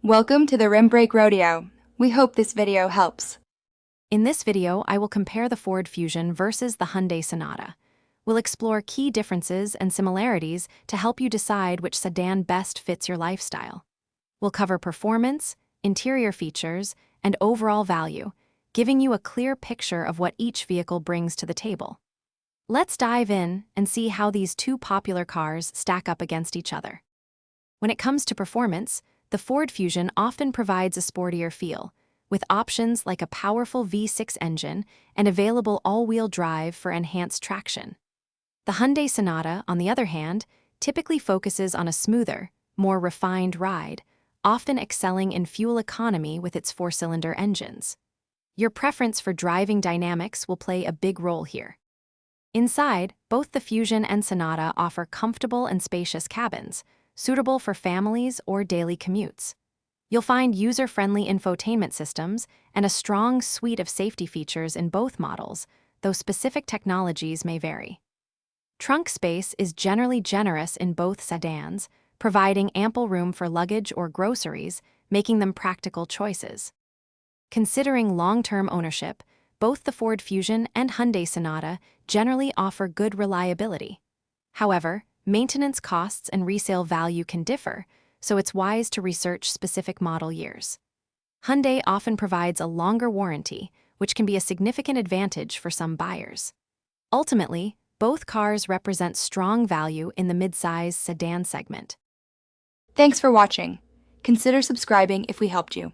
Welcome to the Rim Brake Rodeo. We hope this video helps. In this video, I will compare the Ford Fusion versus the Hyundai Sonata. We'll explore key differences and similarities to help you decide which sedan best fits your lifestyle. We'll cover performance, interior features, and overall value, giving you a clear picture of what each vehicle brings to the table. Let's dive in and see how these two popular cars stack up against each other. When it comes to performance, the Ford Fusion often provides a sportier feel, with options like a powerful V6 engine and available all-wheel drive for enhanced traction. The Hyundai Sonata, on the other hand, typically focuses on a smoother, more refined ride, often excelling in fuel economy with its four-cylinder engines. Your preference for driving dynamics will play a big role here. Inside, both the Fusion and Sonata offer comfortable and spacious cabins, suitable for families or daily commutes. You'll find user-friendly infotainment systems and a strong suite of safety features in both models, though specific technologies may vary. Trunk space is generally generous in both sedans, providing ample room for luggage or groceries, making them practical choices. Considering long-term ownership, both the Ford Fusion and Hyundai Sonata generally offer good reliability. However, maintenance costs and resale value can differ, so it's wise to research specific model years. Hyundai often provides a longer warranty, which can be a significant advantage for some buyers. Ultimately, both cars represent strong value in the midsize sedan segment. Thanks for watching. Consider subscribing if we helped you.